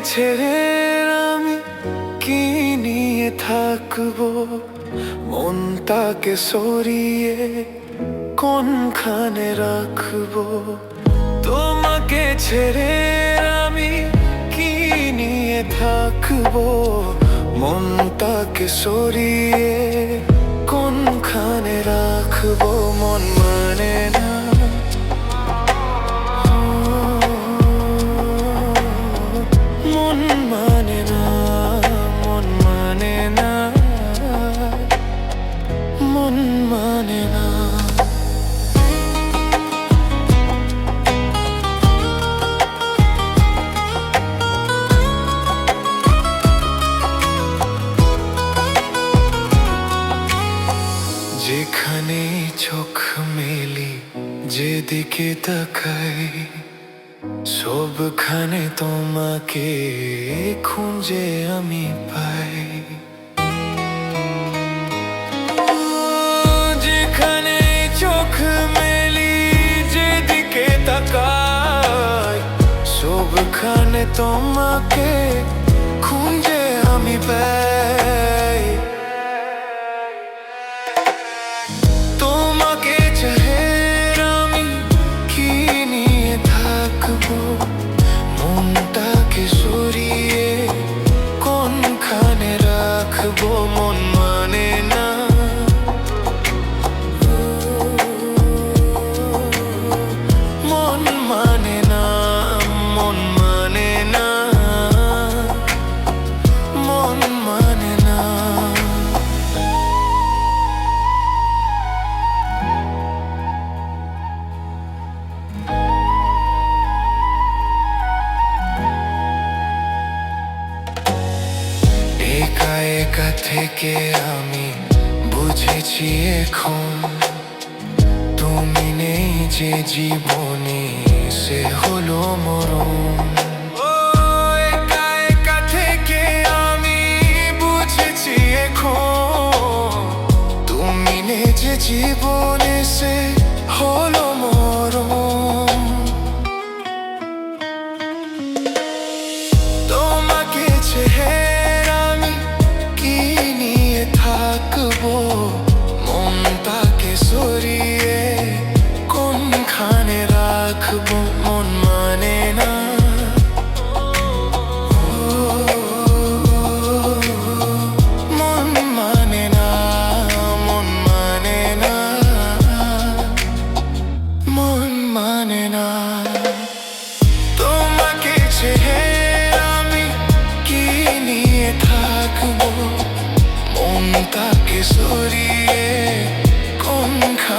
ছেড়ে আমি কি নিয়ে থাকবো, মন তাকে সরিয়ে কোনখানে রাখবো। তোমাকে ছেড়ে আমি কি নিয়ে থাকবো, মন তাকে সরিয়ে কোনখানে রাখবো। মন মানে না, মন মানে না, মন মানে না, মন মানে না। যেখানে চোখ মেলি, যেদিকে তাকাই, সবখানে তোমাকে খুঁজে আমি পাই। যেখানে চোখ মেলি, যেদিকে তাকাই, সবখানে তোমাকে খুঁজে আমি পাই। তোমাকে চাহে আমি কি নিয়ে থাকবো, মনটাকে সরিয়ে কোনখানে রাখবো। মন মানে না, মন মানে না, মন মানে না, মন মানে না। একা একা থেকে আমি বুঝেছি এখন, তুমি নেই যে জীবনে সে হলো মরণ। একা একা থেকে আমি বুঝেছি এখন, তুমি নেই যে জীবনে সে হলো মরণ। তোমাকে ছেড়ে থাকবো, মন তাকে সরিয়ে কোনখানে রাখবো। মন মানে না, মন মানে না, মন মানে না, মন মানে না। তোমাকে ছেড়ে আমি কি নিয়ে থাকবো, মন তাকে সরিয়ে কোনখানে